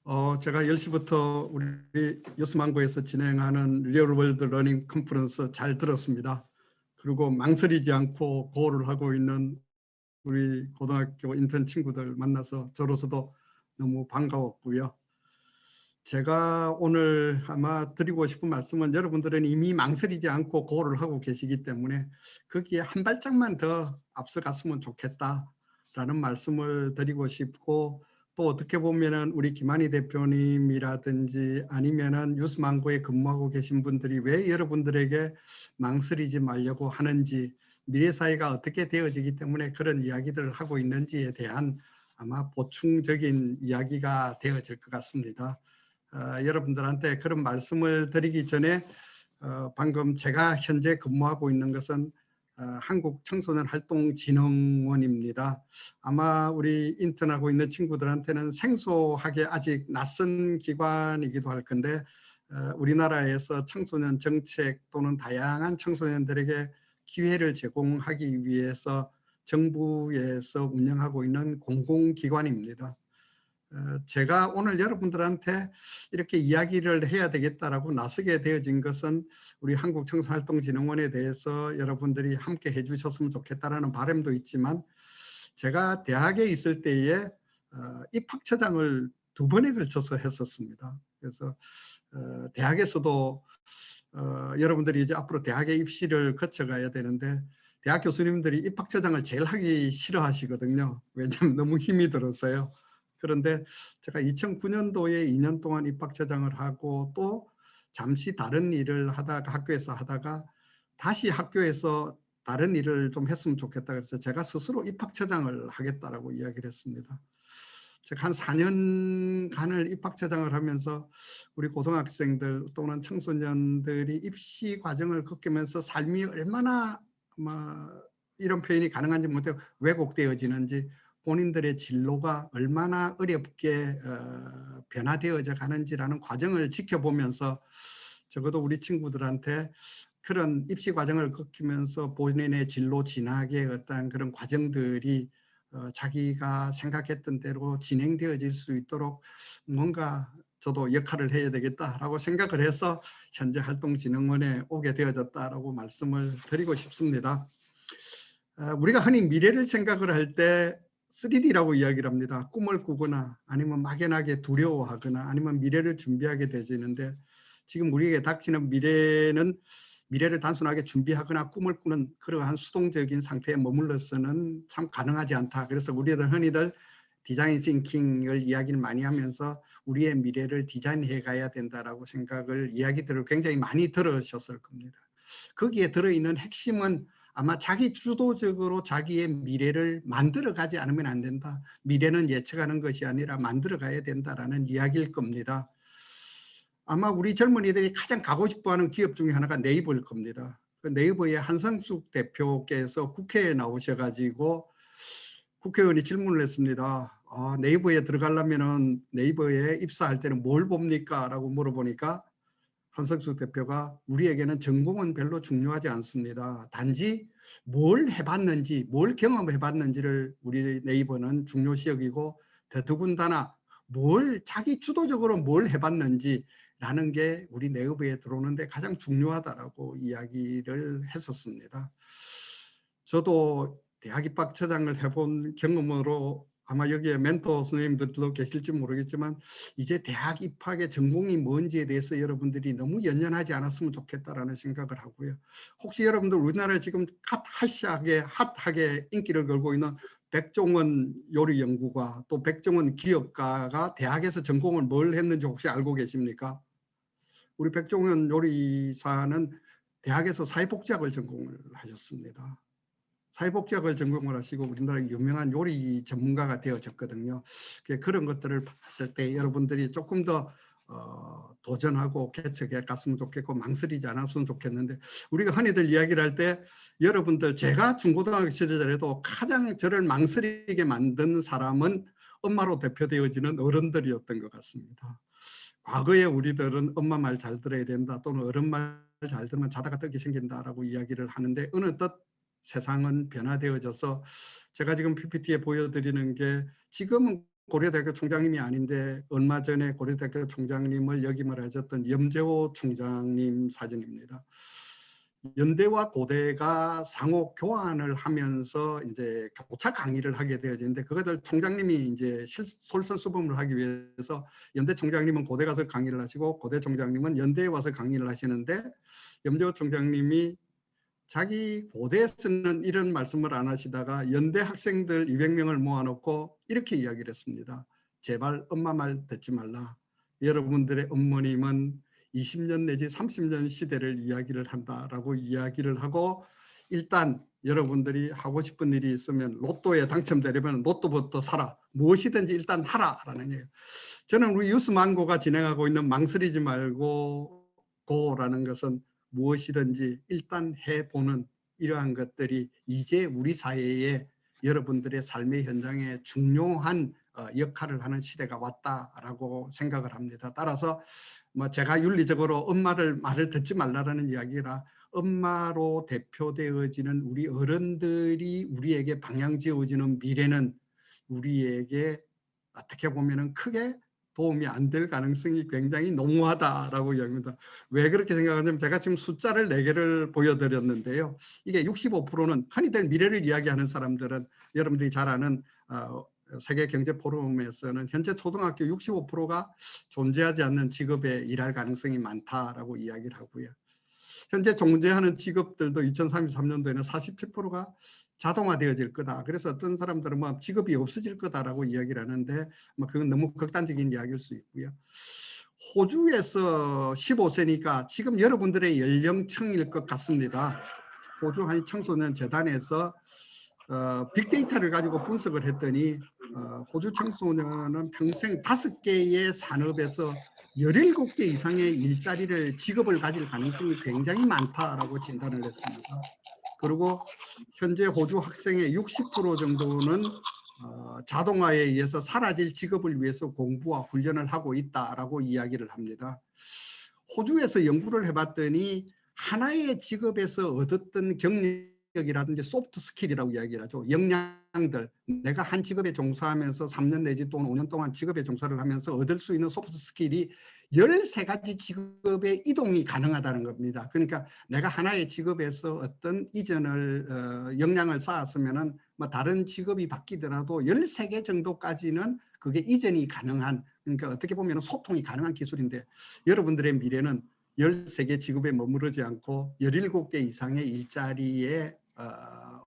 제가 10시부터 우리 요스망고에서 진행하는 리얼월드 러닝 컨퍼런스 잘 들었습니다. 그리고 망설이지 않고 고를 하고 있는 우리 고등학교 인턴 친구들 만나서 저로서도 너무 반가웠고요. 제가 오늘 아마 드리고 싶은 말씀은 여러분들은 이미 망설이지 않고 고를 하고 계시기 때문에 거기에 한 발짝만 더 앞서갔으면 좋겠다라는 말씀을 드리고 싶고, 또 어떻게 보면은 우리 김한희 대표님이라든지 아니면은 뉴스망고에 근무하고 계신 분들이 왜 여러분들에게 망설이지 말려고 하는지, 미래 사회가 어떻게 되어지기 때문에 그런 이야기들을 하고 있는지에 대한 아마 보충적인 이야기가 되어질 것 같습니다. 여러분들한테 그런 말씀을 드리기 전에 방금 제가 현재 근무하고 있는 것은 한국청소년활동진흥원입니다. 아마 우리 인턴하고 있는 친구들한테는 생소하게 아직 낯선 기관이기도 할 건데, 우리나라에서 청소년 정책 또는 다양한 청소년들에게 기회를 제공하기 위해서 정부에서 운영하고 있는 공공기관입니다. 제가 오늘 여러분들한테 이렇게 이야기를 해야 되겠다라고 나서게 되어진 것은 우리 한국청소년활동진흥원에 대해서 여러분들이 함께 해주셨으면 좋겠다라는 바람도 있지만, 제가 대학에 있을 때에 입학처장을 2번에 걸쳐서 했었습니다. 그래서 대학에서도 여러분들이 이제 앞으로 대학의 입시를 거쳐가야 되는데, 대학 교수님들이 입학처장을 제일 하기 싫어하시거든요. 왜냐하면 너무 힘이 들어서요. 그런데 제가 2009년도에 2년 동안 입학처장을 하고, 또 잠시 다른 일을 하다가 학교에서 하다가 다시 학교에서 다른 일을 좀 했으면 좋겠다 그래서 제가 스스로 입학처장을 하겠다라고 이야기를 했습니다. 제가 한 4년간을 입학처장을 하면서 우리 고등학생들 또는 청소년들이 입시 과정을 겪으면서 삶이 얼마나 이런 표현이 가능한지 못해요. 왜곡되어지는지, 본인들의 진로가 얼마나 어렵게 변화되어져 가는지라는 과정을 지켜보면서, 적어도 우리 친구들한테 그런 입시 과정을 거치면서 본인의 진로 진학의 어떤 그런 과정들이 자기가 생각했던 대로 진행되어질 수 있도록 뭔가 저도 역할을 해야 되겠다라고 생각을 해서 현재 활동진흥원에 오게 되어졌다라고 말씀을 드리고 싶습니다. 우리가 흔히 미래를 생각을 할 때 3D라고 이야기를 합니다. 꿈을 꾸거나 아니면 막연하게 두려워하거나 아니면 미래를 준비하게 되지는데, 지금 우리에게 닥치는 미래는 미래를 단순하게 준비하거나 꿈을 꾸는 그러한 수동적인 상태에 머물러서는 참 가능하지 않다. 그래서 우리들 흔히들 디자인 싱킹을 이야기를 많이 하면서 우리의 미래를 디자인해 가야 된다라고 생각을 이야기들을 굉장히 많이 들으셨을 겁니다. 거기에 들어있는 핵심은 아마 자기 주도적으로 자기의 미래를 만들어 가지 않으면 안 된다. 미래는 예측하는 것이 아니라 만들어 가야 된다라는 이야기일 겁니다. 아마 우리 젊은이들이 가장 가고 싶어하는 기업 중에 하나가 네이버일 겁니다. 그 네이버의 한성숙 대표께서 국회에 나오셔가지고 국회의원이 질문을 했습니다. 네이버에 들어가려면 네이버에 입사할 때는 뭘 봅니까? 라고 물어보니까 한석수 대표가 우리에게는 전공은 별로 중요하지 않습니다. 단지 뭘 해봤는지, 뭘 경험해봤는지를 우리 네이버는 중요시 여기고, 더더군다나 자기 주도적으로 뭘 해봤는지라는 게 우리 네이버에 들어오는데 가장 중요하다라고 이야기를 했었습니다. 저도 대학 입학처장을 해본 경험으로 아마 여기에 멘토 선생님들도 계실지 모르겠지만, 이제 대학 입학의 전공이 뭔지에 대해서 여러분들이 너무 연연하지 않았으면 좋겠다라는 생각을 하고요. 혹시 여러분들 우리나라에 지금 핫하게 인기를 걸고 있는 백종원 요리연구가 또 백종원 기업가가 대학에서 전공을 뭘 했는지 혹시 알고 계십니까? 우리 백종원 요리사는 대학에서 사회복지학을 전공을 하셨습니다. 사회복지학을 전공을 하시고 우리나라 유명한 요리 전문가가 되어졌거든요. 그런 것들을 봤을 때 여러분들이 조금 더 도전하고 개척해 갔으면 좋겠고 망설이지 않았으면 좋겠는데, 우리가 흔히들 이야기를 할 때 여러분들, 제가 중고등학교 시절에도 가장 저를 망설이게 만든 사람은 엄마로 대표되어지는 어른들이었던 것 같습니다. 과거에 우리들은 엄마 말 잘 들어야 된다 또는 어른 말 잘 들으면 자다가 떡이 생긴다라고 이야기를 하는데, 어느덧 세상은 변화되어져서 제가 지금 PPT에 보여드리는 게 지금은 고려대학교 총장님이 아닌데 얼마 전에 고려대학교 총장님을 역임을 하셨던 염재호 총장님 사진입니다. 연대와 고대가 상호 교환을 하면서 이제 교차 강의를 하게 되어지는데 그것을 총장님이 이제 솔선수범을 하기 위해서 연대 총장님은 고대 가서 강의를 하시고 고대 총장님은 연대에 와서 강의를 하시는데 염재호 총장님이 자기 고대에서는 이런 말씀을 안 하시다가 연대 학생들 200명을 모아놓고 이렇게 이야기를 했습니다. 제발 엄마 말 듣지 말라. 여러분들의 어머님은 20년 내지 30년 시대를 이야기를 한다라고 이야기를 하고 일단 여러분들이 하고 싶은 일이 있으면 로또에 당첨되려면 로또부터 사라. 무엇이든지 일단 하라라는 얘기예요. 저는 우리 유스망고가 진행하고 있는 망설이지 말고 고라는 것은 무엇이든지 일단 해보는 이러한 것들이 이제 우리 사회에 여러분들의 삶의 현장에 중요한 역할을 하는 시대가 왔다라고 생각을 합니다. 따라서 뭐 제가 윤리적으로 엄마를 말을 듣지 말라라는 이야기라 엄마로 대표되어지는 우리 어른들이 우리에게 방향 지어지는 미래는 우리에게 어떻게 보면은 크게 도움이 안 될 가능성이 굉장히 농후하다라고 이야기합니다. 왜 그렇게 생각하냐면 제가 지금 숫자를 4개를 보여드렸는데요. 이게 65%는 흔히들 미래를 이야기하는 사람들은 여러분들이 잘 아는 세계경제포럼에서는 현재 초등학교 65%가 존재하지 않는 직업에 일할 가능성이 많다라고 이야기를 하고요. 현재 존재하는 직업들도 2033년도에는 47%가 자동화되어질 거다. 그래서 어떤 사람들은 뭐 직업이 없어질 거다라고 이야기를 하는데 뭐 그건 너무 극단적인 이야기일 수 있고요. 호주에서 15세니까 지금 여러분들의 연령층일 것 같습니다. 호주 한 청소년 재단에서 빅데이터를 가지고 분석을 했더니 호주 청소년은 평생 5개의 산업에서 17개 이상의 일자리를 직업을 가질 가능성이 굉장히 많다라고 진단을 했습니다. 그리고 현재 호주 학생의 60% 정도는 자동화에 의해서 사라질 직업을 위해서 공부와 훈련을 하고 있다라고 이야기를 합니다. 호주에서 연구를 해봤더니 하나의 직업에서 얻었던 경력이라든지 소프트 스킬이라고 이야기를 하죠. 역량들, 내가 한 직업에 종사하면서 3년 내지 또는 5년 동안 직업에 종사를 하면서 얻을 수 있는 소프트 스킬이 13가지 직업의 이동이 가능하다는 겁니다. 그러니까 내가 하나의 직업에서 어떤 이전을 역량을 쌓았으면은 뭐 다른 직업이 바뀌더라도 13개 정도까지는 그게 이전이 가능한, 그러니까 어떻게 보면 소통이 가능한 기술인데 여러분들의 미래는 13개 직업에 머무르지 않고 17개 이상의 일자리에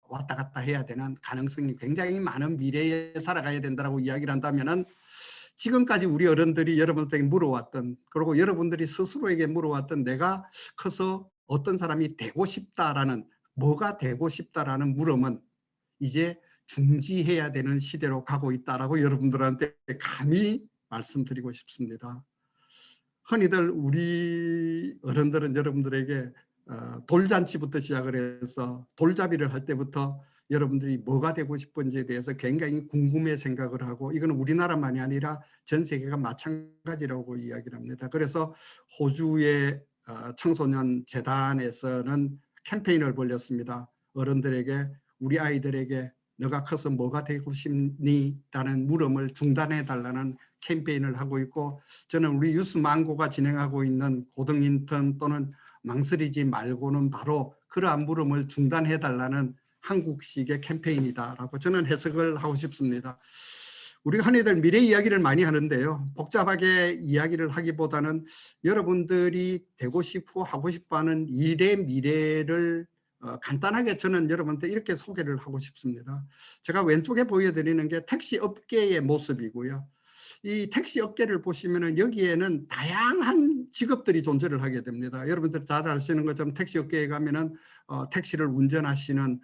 왔다 갔다 해야 되는 가능성이 굉장히 많은 미래에 살아가야 된다고 이야기를 한다면은 지금까지 우리 어른들이 여러분들에게 물어왔던, 그리고 여러분들이 스스로에게 물어왔던 내가 커서 어떤 사람이 되고 싶다라는, 뭐가 되고 싶다라는 물음은 이제 중지해야 되는 시대로 가고 있다라고 여러분들한테 감히 말씀드리고 싶습니다. 흔히들 우리 어른들은 여러분들에게 돌잔치부터 시작을 해서 돌잡이를 할 때부터 여러분들이 뭐가 되고 싶은지에 대해서 굉장히 궁금해 생각을 하고, 이거는 우리나라만이 아니라 전 세계가 마찬가지라고 이야기를 합니다. 그래서 호주의 청소년 재단에서는 캠페인을 벌였습니다. 어른들에게, 우리 아이들에게 너가 커서 뭐가 되고 싶니? 라는 물음을 중단해 달라는 캠페인을 하고 있고, 저는 우리 유스망고가 진행하고 있는 고등인턴 또는 망설이지 말고는 바로 그러한 물음을 중단해 달라는 한국식의 캠페인이다라고 저는 해석을 하고 싶습니다. 우리가 흔히들 미래 이야기를 많이 하는데요. 복잡하게 이야기를 하기보다는 여러분들이 되고 싶고 하고 싶어하는 일의 미래를 간단하게 저는 여러분한테 이렇게 소개를 하고 싶습니다. 제가 왼쪽에 보여드리는 게 택시 업계의 모습이고요. 이 택시 업계를 보시면은 여기에는 다양한 직업들이 존재를 하게 됩니다. 여러분들 잘 아시는 것처럼 택시 업계에 가면은 택시를 운전하시는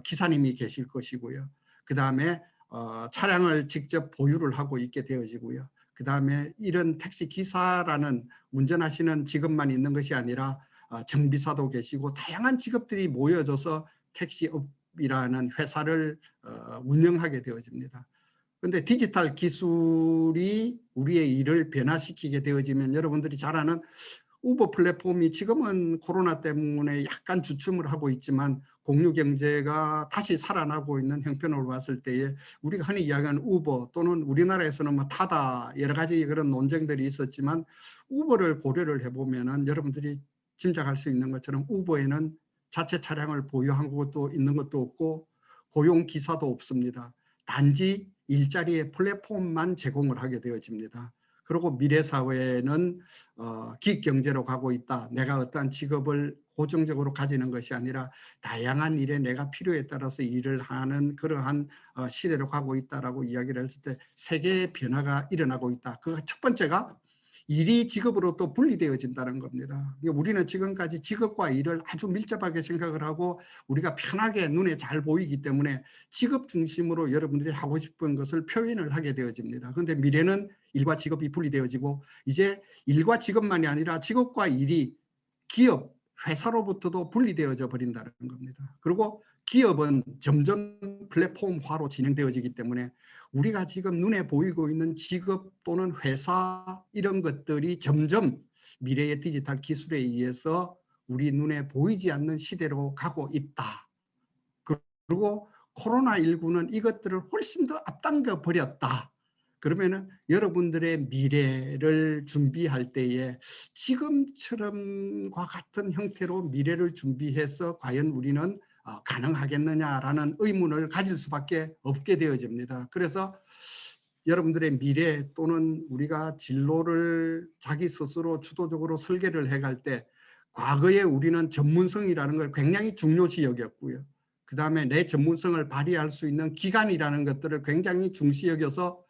기사님이 계실 것이고요. 그 다음에 차량을 직접 보유를 하고 있게 되어지고요. 그 다음에 이런 택시 기사라는 운전하시는 직업만 있는 것이 아니라 정비사도 계시고 다양한 직업들이 모여져서 택시업이라는 회사를 운영하게 되어집니다. 근데 디지털 기술이 우리의 일을 변화시키게 되어지면 여러분들이 잘 아는 우버 플랫폼이 지금은 코로나 때문에 약간 주춤을 하고 있지만 공유경제가 다시 살아나고 있는 형편으로 봤을 때에 우리가 흔히 이야기하는 우버 또는 우리나라에서는 뭐 타다 여러 가지 그런 논쟁들이 있었지만 우버를 고려를 해보면은 여러분들이 짐작할 수 있는 것처럼 우버에는 자체 차량을 보유한 것도 있는 것도 없고 고용 기사도 없습니다. 단지 일자리의 플랫폼만 제공을 하게 되어집니다. 그리고 미래 사회는 기경제로 가고 있다. 내가 어떠한 직업을 고정적으로 가지는 것이 아니라 다양한 일에 내가 필요에 따라서 일을 하는 그러한 시대로 가고 있다라고 이야기를 했을 때 세계의 변화가 일어나고 있다. 그 첫 번째가 일이 직업으로 또 분리되어진다는 겁니다. 우리는 지금까지 직업과 일을 아주 밀접하게 생각을 하고 우리가 편하게 눈에 잘 보이기 때문에 직업 중심으로 여러분들이 하고 싶은 것을 표현을 하게 되어집니다. 그런데 미래는 일과 직업이 분리되어지고 이제 일과 직업만이 아니라 직업과 일이 기업, 회사로부터도 분리되어져 버린다는 겁니다. 그리고 기업은 점점 플랫폼화로 진행되어지기 때문에 우리가 지금 눈에 보이고 있는 직업 또는 회사 이런 것들이 점점 미래의 디지털 기술에 의해서 우리 눈에 보이지 않는 시대로 가고 있다. 그리고 코로나19는 이것들을 훨씬 더 앞당겨 버렸다. 그러면은 여러분들의 미래를 준비할 때에 지금처럼과 같은 형태로 미래를 준비해서 과연 우리는 가능하겠느냐라는 의문을 가질 수밖에 없게 되어집니다. 그래서 여러분들의 미래 또는 우리가 진로를 자기 스스로 주도적으로 설계를 해갈 때 과거에 우리는 전문성이라는 걸 굉장히 중요시 여겼고요. 그 다음에 내 전문성을 발휘할 수 있는 기간이라는 것들을 굉장히 중시 여겨서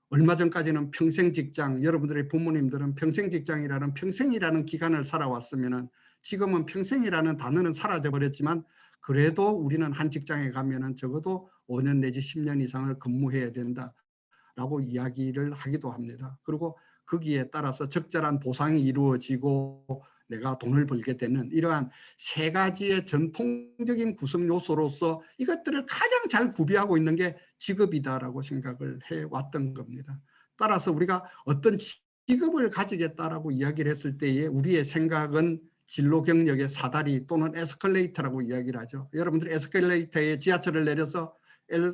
얼마 전까지는 평생 직장, 여러분들의 부모님들은 평생 직장이라는 평생이라는 기간을 살아왔으면 지금은 평생이라는 단어는 사라져 버렸지만 그래도 우리는 한 직장에 가면은 적어도 5년 내지 10년 이상을 근무해야 된다라고 이야기를 하기도 합니다. 그리고 거기에 따라서 적절한 보상이 이루어지고 내가 돈을 벌게 되는 이러한 세 가지의 전통적인 구성 요소로서 이것들을 가장 잘 구비하고 있는 게 직업이다라고 생각을 해왔던 겁니다. 따라서 우리가 어떤 직업을 가지겠다라고 이야기를 했을 때에 우리의 생각은 진로 경력의 사다리 또는 에스컬레이터라고 이야기를 하죠. 여러분들 에스컬레이터에 지하철을 내려서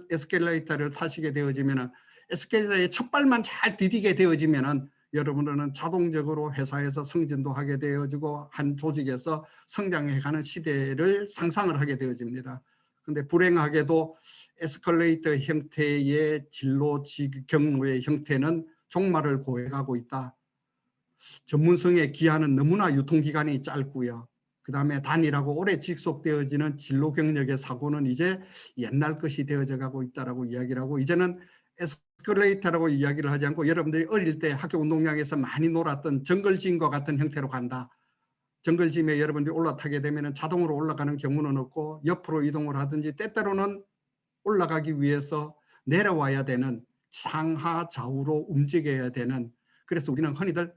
에스컬레이터를 타시게 되어지면 에스컬레이터의 첫 발만 잘 디디게 되어지면 여러분은 자동적으로 회사에서 승진도 하게 되어지고 한 조직에서 성장해가는 시대를 상상을 하게 되어집니다. 그런데 불행하게도 에스컬레이터 형태의 진로 경로의 형태는 종말을 고해가고 있다. 전문성의 기한은 너무나 유통기간이 짧고요. 그 다음에 단일하고 오래 지속되어지는 진로 경력의 사고는 이제 옛날 것이 되어져 가고 있다라고 이야기를 하고 이제는 에스컬레이터라고 이야기를 하지 않고 여러분들이 어릴 때 학교 운동장에서 많이 놀았던 정글짐과 같은 형태로 간다. 정글짐에 여러분들이 올라타게 되면 자동으로 올라가는 경우는 없고 옆으로 이동을 하든지 때때로는 올라가기 위해서 내려와야 되는 상하 좌우로 움직여야 되는 그래서 우리는 흔히들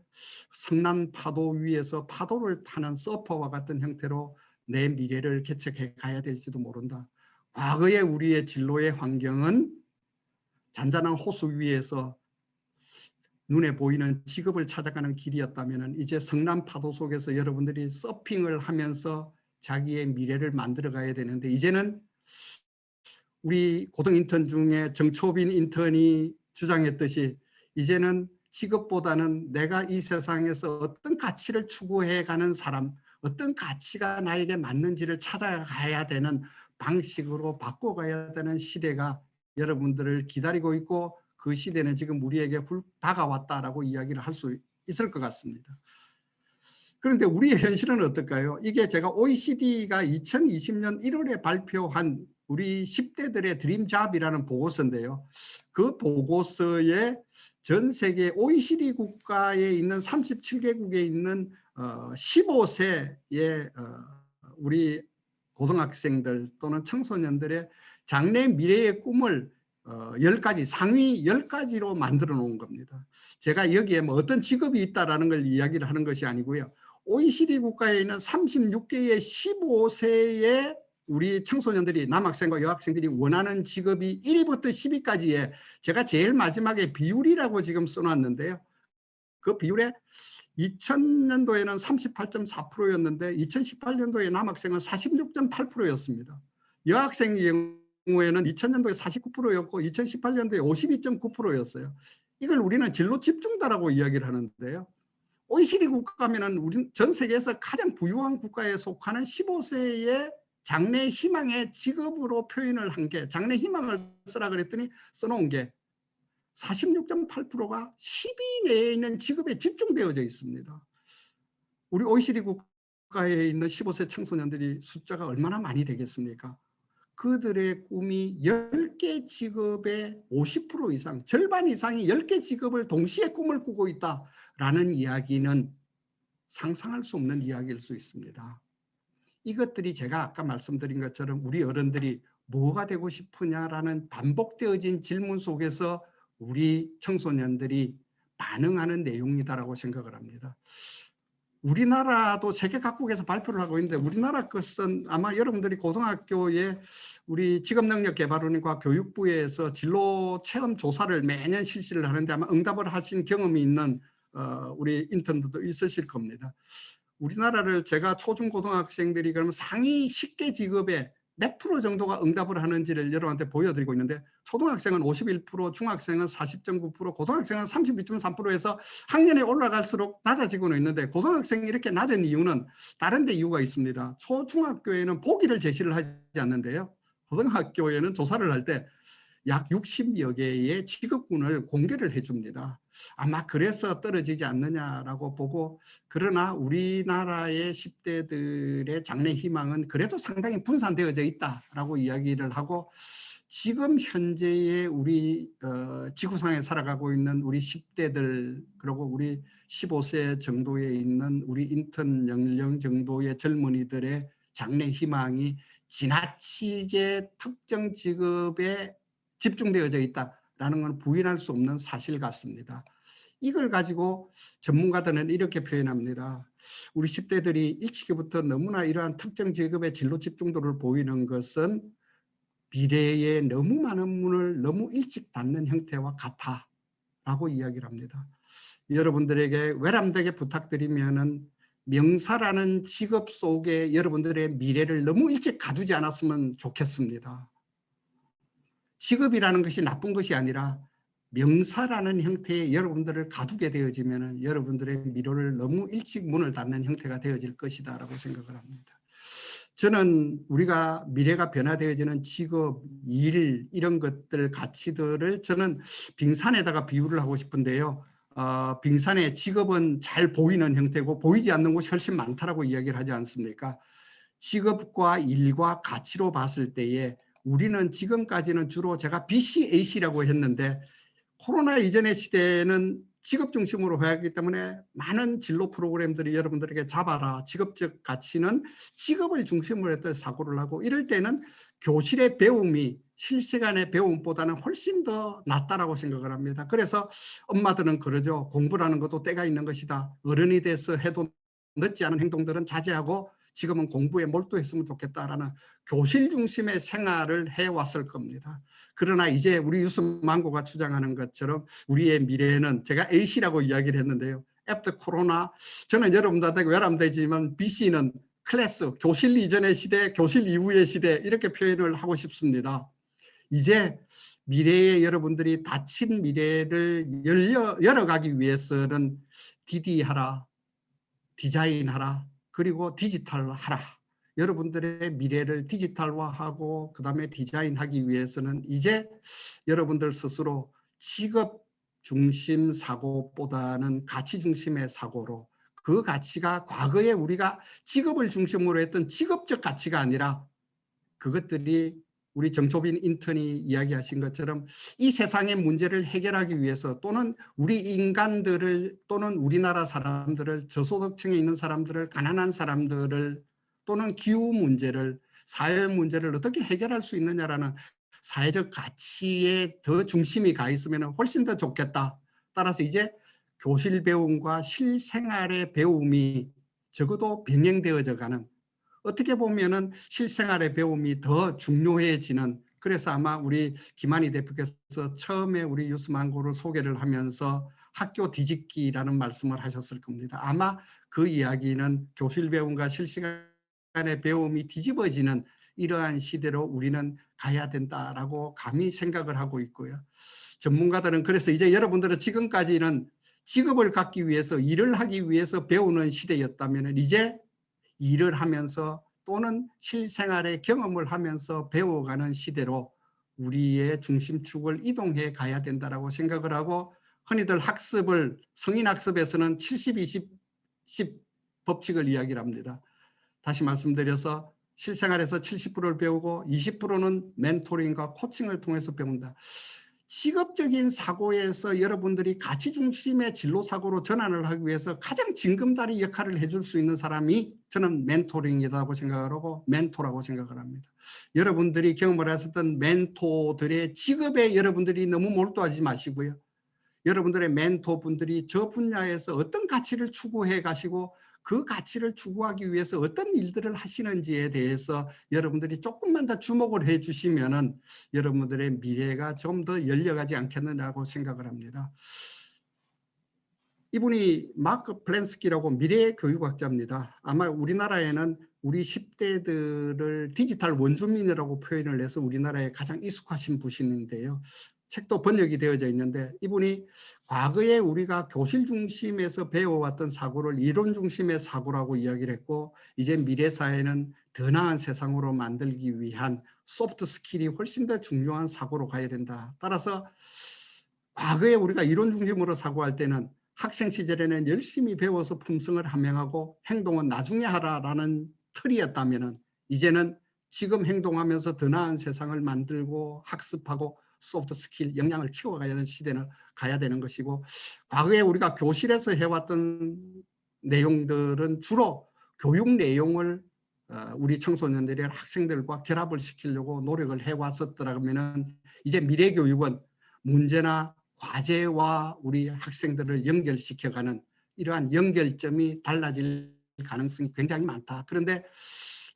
성난 파도 위에서 파도를 타는 서퍼와 같은 형태로 내 미래를 개척해 가야 될지도 모른다. 과거의 우리의 진로의 환경은 잔잔한 호수 위에서 눈에 보이는 직업을 찾아가는 길이었다면 이제 성난 파도 속에서 여러분들이 서핑을 하면서 자기의 미래를 만들어 가야 되는데 이제는 우리 고등 인턴 중에 정초빈 인턴이 주장했듯이 이제는 직업보다는 내가 이 세상에서 어떤 가치를 추구해 가는 사람, 어떤 가치가 나에게 맞는지를 찾아가야 되는 방식으로 바꿔가야 되는 시대가 여러분들을 기다리고 있고 그 시대는 지금 우리에게 다가왔다라고 이야기를 할 수 있을 것 같습니다. 그런데 우리의 현실은 어떨까요? 이게 제가 OECD가 2020년 1월에 발표한 우리 10대들의 드림잡이라는 보고서인데요. 그 보고서에 전 세계 OECD 국가에 있는 37개국에 있는 15세의 우리 고등학생들 또는 청소년들의 장래 미래의 꿈을 10가지, 상위 10가지로 만들어 놓은 겁니다. 제가 여기에 뭐 어떤 직업이 있다라는 걸 이야기를 하는 것이 아니고요. OECD 국가에 있는 36개의 15세의 우리 청소년들이 남학생과 여학생들이 원하는 직업이 1위부터 10위까지에 제가 제일 마지막에 비율이라고 지금 써놨는데요. 그 비율에 2000년도에는 38.4%였는데 2018년도에 남학생은 46.8%였습니다. 여학생의 경우에는 2000년도에 49%였고 2018년도에 52.9%였어요. 이걸 우리는 진로 집중다라고 이야기를 하는데요. OECD 국가면은 우리 전 세계에서 가장 부유한 국가에 속하는 15세의 장래 희망의 직업으로 표현을 한 게, 장래 희망을 쓰라 그랬더니 써놓은 게 46.8%가 10위 내에 있는 직업에 집중되어져 있습니다. 우리 OECD 국가에 있는 15세 청소년들이 숫자가 얼마나 많이 되겠습니까? 그들의 꿈이 10개 직업의 50% 이상, 절반 이상이 10개 직업을 동시에 꿈을 꾸고 있다라는 이야기는 상상할 수 없는 이야기일 수 있습니다. 이것들이 제가 아까 말씀드린 것처럼 우리 어른들이 뭐가 되고 싶으냐라는 반복되어진 질문 속에서 우리 청소년들이 반응하는 내용이다라고 생각을 합니다. 우리나라도 세계 각국에서 발표를 하고 있는데 우리나라 것은 아마 여러분들이 고등학교에 우리 직업능력개발원과 교육부에서 진로 체험 조사를 매년 실시를 하는데 아마 응답을 하신 경험이 있는 우리 인턴들도 있으실 겁니다. 우리나라를 제가 초중고등학생들이 그러면 상위 10개 직업에 몇 프로 정도가 응답을 하는지를 여러분한테 보여드리고 있는데 초등학생은 51%, 중학생은 40.9%, 고등학생은 32.3%에서 학년이 올라갈수록 낮아지고는 있는데 고등학생이 이렇게 낮은 이유는 다른 데 이유가 있습니다. 초중학교에는 보기를 제시를 하지 않는데요. 고등학교에는 조사를 할 때 약 60여 개의 직업군을 공개를 해줍니다. 아마 그래서 떨어지지 않느냐라고 보고 그러나 우리나라의 10대들의 장래 희망은 그래도 상당히 분산되어져 있다라고 이야기를 하고 지금 현재의 우리 지구상에 살아가고 있는 우리 10대들 그리고 우리 15세 정도에 있는 우리 인턴 연령 정도의 젊은이들의 장래 희망이 지나치게 특정 직업에 집중되어져 있다라는 건 부인할 수 없는 사실 같습니다. 이걸 가지고 전문가들은 이렇게 표현합니다. 우리 10대들이 일찍부터 너무나 이러한 특정 직업의 진로 집중도를 보이는 것은 미래에 너무 많은 문을 너무 일찍 닫는 형태와 같다라고 이야기를 합니다. 여러분들에게 외람되게 부탁드리면은 명사라는 직업 속에 여러분들의 미래를 너무 일찍 가두지 않았으면 좋겠습니다. 직업이라는 것이 나쁜 것이 아니라 명사라는 형태의 여러분들을 가두게 되어지면 여러분들의 미래를 너무 일찍 문을 닫는 형태가 되어질 것이다 라고 생각을 합니다. 저는 우리가 미래가 변화되어지는 직업, 일 이런 것들 가치들을 저는 빙산에다가 비유를 하고 싶은데요. 빙산의 직업은 잘 보이는 형태고 보이지 않는 곳이 훨씬 많다라고 이야기를 하지 않습니까? 직업과 일과 가치로 봤을 때에 우리는 지금까지는 주로 제가 BCAC라고 했는데 코로나 이전의 시대에는 직업 중심으로 해왔기 때문에 많은 진로 프로그램들이 여러분들에게 잡아라. 직업적 가치는 직업을 중심으로 했던 사고를 하고 이럴 때는 교실의 배움이 실시간의 배움보다는 훨씬 더 낫다라고 생각을 합니다. 그래서 엄마들은 그러죠. 공부라는 것도 때가 있는 것이다. 어른이 돼서 해도 늦지 않은 행동들은 자제하고 지금은 공부에 몰두했으면 좋겠다라는 교실 중심의 생활을 해왔을 겁니다. 그러나 이제 우리 유스망고가 주장하는 것처럼 우리의 미래는 제가 A씨라고 이야기를 했는데요. 애프터 코로나 저는 여러분들한테 외람되지만 B씨는 클래스, 교실 이전의 시대, 교실 이후의 시대 이렇게 표현을 하고 싶습니다. 이제 미래에 여러분들이 닫힌 미래를 열어가기 위해서는 DD하라, 디자인하라, 그리고 디지털하라. 여러분들의 미래를 디지털화하고 그 다음에 디자인하기 위해서는 이제 여러분들 스스로 직업 중심 사고보다는 가치 중심의 사고로 그 가치가 과거에 우리가 직업을 중심으로 했던 직업적 가치가 아니라 그것들이 우리 정초빈 인턴이 이야기하신 것처럼 이 세상의 문제를 해결하기 위해서 또는 우리 인간들을 또는 우리나라 사람들을 저소득층에 있는 사람들을 가난한 사람들을 또는 기후 문제를 사회 문제를 어떻게 해결할 수 있느냐라는 사회적 가치에 더 중심이 가 있으면 훨씬 더 좋겠다. 따라서 이제 교실 배움과 실생활의 배움이 적어도 병행되어져 가는 어떻게 보면은 실생활의 배움이 더 중요해지는 그래서 아마 우리 김한희 대표께서 처음에 우리 유스망고를 소개를 하면서 학교 뒤집기라는 말씀을 하셨을 겁니다. 아마 그 이야기는 교실 배움과 실시간의 배움이 뒤집어지는 이러한 시대로 우리는 가야 된다라고 감히 생각을 하고 있고요. 전문가들은 그래서 이제 여러분들은 지금까지는 직업을 갖기 위해서 일을 하기 위해서 배우는 시대였다면 이제 일을 하면서 또는 실생활의 경험을 하면서 배워가는 시대로 우리의 중심축을 이동해 가야 된다고 생각을 하고 흔히들 학습을 성인학습에서는 70-20-10 법칙을 이야기를 합니다. 다시 말씀드려서 실생활에서 70%를 배우고 20%는 멘토링과 코칭을 통해서 배운다. 직업적인 사고에서 여러분들이 가치 중심의 진로 사고로 전환을 하기 위해서 가장 징검다리 역할을 해줄 수 있는 사람이 저는 멘토링이라고 생각을 하고 멘토라고 생각을 합니다. 여러분들이 경험을 하셨던 멘토들의 직업에 여러분들이 너무 몰두하지 마시고요. 여러분들의 멘토분들이 저 분야에서 어떤 가치를 추구해 가시고 그 가치를 추구하기 위해서 어떤 일들을 하시는지에 대해서 여러분들이 조금만 더 주목을 해 주시면은 여러분들의 미래가 좀 더 열려가지 않겠느냐고 생각을 합니다. 이분이 마크 플랜스키라고 미래 교육학자입니다. 아마 우리나라에는 우리 10대들을 디지털 원주민이라고 표현을 해서 우리나라에 가장 익숙하신 분인데요. 책도 번역이 되어져 있는데 이분이 과거에 우리가 교실 중심에서 배워왔던 사고를 이론 중심의 사고라고 이야기를 했고 이제 미래 사회는 더 나은 세상으로 만들기 위한 소프트 스킬이 훨씬 더 중요한 사고로 가야 된다. 따라서 과거에 우리가 이론 중심으로 사고할 때는 학생 시절에는 열심히 배워서 품성을 함양하고 행동은 나중에 하라라는 틀이었다면 이제는 지금 행동하면서 더 나은 세상을 만들고 학습하고 소프트 스킬 역량을 키워가야 하는 시대는 가야 되는 것이고 과거에 우리가 교실에서 해왔던 내용들은 주로 교육 내용을 우리 청소년들이 학생들과 결합을 시키려고 노력을 해왔었더라면 이제 미래 교육은 문제나 과제와 우리 학생들을 연결시켜가는 이러한 연결점이 달라질 가능성이 굉장히 많다. 그런데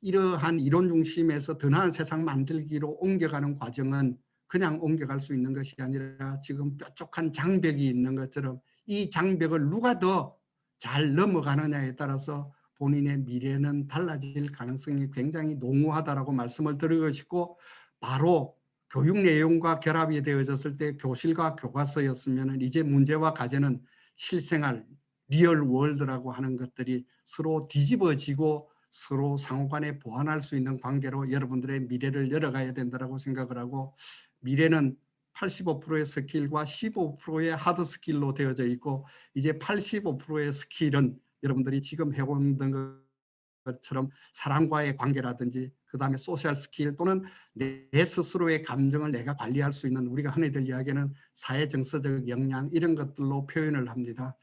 이러한 이론 중심에서 더 나은 세상 만들기로 옮겨가는 과정은 그냥 옮겨갈 수 있는 것이 아니라 지금 뾰족한 장벽이 있는 것처럼 이 장벽을 누가 더 잘 넘어가느냐에 따라서 본인의 미래는 달라질 가능성이 굉장히 농후하다라고 말씀을 드리고 싶고 바로 교육 내용과 결합이 되어졌을 때 교실과 교과서였으면 이제 문제와 과제는 실생활, 리얼 월드라고 하는 것들이 서로 뒤집어지고 서로 상호간에 보완할 수 있는 관계로 여러분들의 미래를 열어가야 된다고 생각을 하고 미래는 85%의 스킬과 15%의 하드 스킬로 되어져 있고 이제 85%의 스킬은 여러분들이 지금 해오는 것처럼 사람과의 관계라든지 그 다음에 소셜 스킬 또는 내 스스로의 감정을 내가 관리할 수 있는 우리가 흔히들 이야기하는 사회정서적 역량 이런 것들로 표현을 합니다.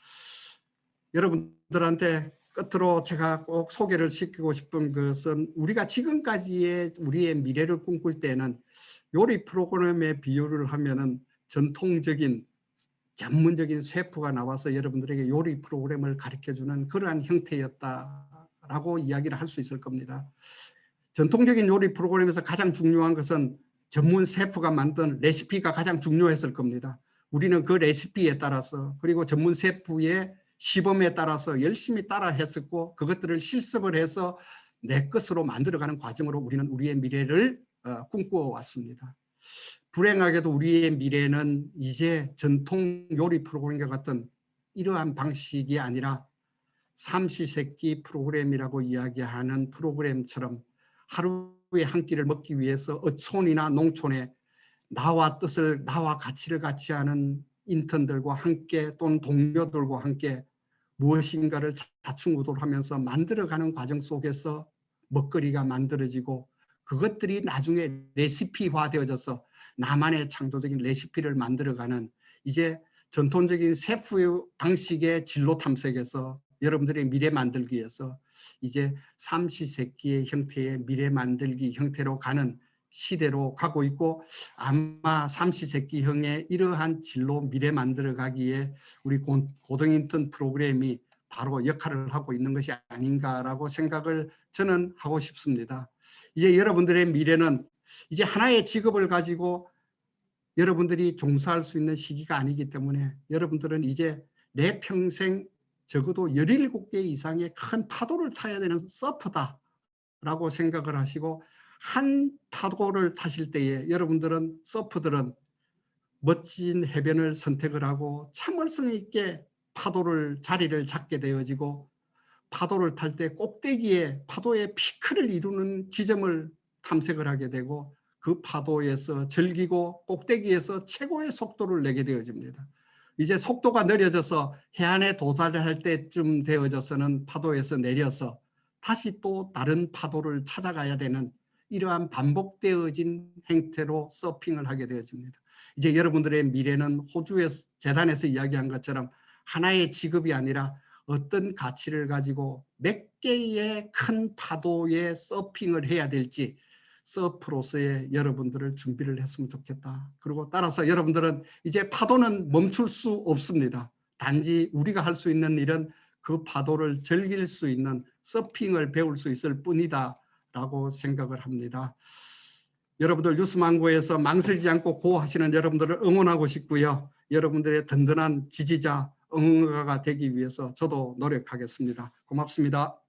여러분들한테 끝으로 제가 꼭 소개를 시키고 싶은 것은 우리가 지금까지의 우리의 미래를 꿈꿀 때는 요리 프로그램에 비유를 하면은 전통적인 전문적인 셰프가 나와서 여러분들에게 요리 프로그램을 가르쳐주는 그러한 형태였다라고 이야기를 할 수 있을 겁니다. 전통적인 요리 프로그램에서 가장 중요한 것은 전문 셰프가 만든 레시피가 가장 중요했을 겁니다. 우리는 그 레시피에 따라서 그리고 전문 셰프의 시범에 따라서 열심히 따라 했었고 그것들을 실습을 해서 내 것으로 만들어가는 과정으로 우리는 우리의 미래를 꿈꾸어 왔습니다. 불행하게도 우리의 미래는 이제 전통 요리 프로그램과 같은 이러한 방식이 아니라 삼시세끼 프로그램이라고 이야기하는 프로그램처럼 하루에 한 끼를 먹기 위해서 어촌이나 농촌에 나와 뜻을 나와 가치를 같이 하는 인턴들과 함께 또는 동료들과 함께 무엇인가를 자충우돌 하면서 만들어가는 과정 속에서 먹거리가 만들어지고 그것들이 나중에 레시피화 되어져서 나만의 창조적인 레시피를 만들어가는 이제 전통적인 셰프 방식의 진로 탐색에서 여러분들의 미래 만들기에서 이제 삼시세끼의 형태의 미래 만들기 형태로 가는 시대로 가고 있고 아마 삼시세끼형의 이러한 진로 미래 만들어가기에 우리 고등인턴 프로그램이 바로 역할을 하고 있는 것이 아닌가라고 생각을 저는 하고 싶습니다. 이제 여러분들의 미래는 이제 하나의 직업을 가지고 여러분들이 종사할 수 있는 시기가 아니기 때문에 여러분들은 이제 내 평생 적어도 17개 이상의 큰 파도를 타야 되는 서퍼다라고 생각을 하시고, 한 파도를 타실 때에 여러분들은, 서프들은 멋진 해변을 선택을 하고 참을성 있게 파도를 자리를 잡게 되어지고, 파도를 탈 때 꼭대기에 파도의 피크를 이루는 지점을 탐색을 하게 되고, 그 파도에서 즐기고 꼭대기에서 최고의 속도를 내게 되어집니다. 이제 속도가 느려져서 해안에 도달할 때쯤 되어져서는 파도에서 내려서 다시 또 다른 파도를 찾아가야 되는 이러한 반복되어진 행태로 서핑을 하게 되어집니다. 이제 여러분들의 미래는 호주의 재단에서 이야기한 것처럼 하나의 직업이 아니라 어떤 가치를 가지고 몇 개의 큰 파도에 서핑을 해야 될지 서프로서의 여러분들을 준비를 했으면 좋겠다. 그리고 따라서 여러분들은 이제 파도는 멈출 수 없습니다. 단지 우리가 할 수 있는 일은 그 파도를 즐길 수 있는 서핑을 배울 수 있을 뿐이다 라고 생각을 합니다. 여러분들 뉴스망고에서 망설이지 않고 고하시는 여러분들을 응원하고 싶고요. 여러분들의 든든한 지지자, 응원가가 되기 위해서 저도 노력하겠습니다. 고맙습니다.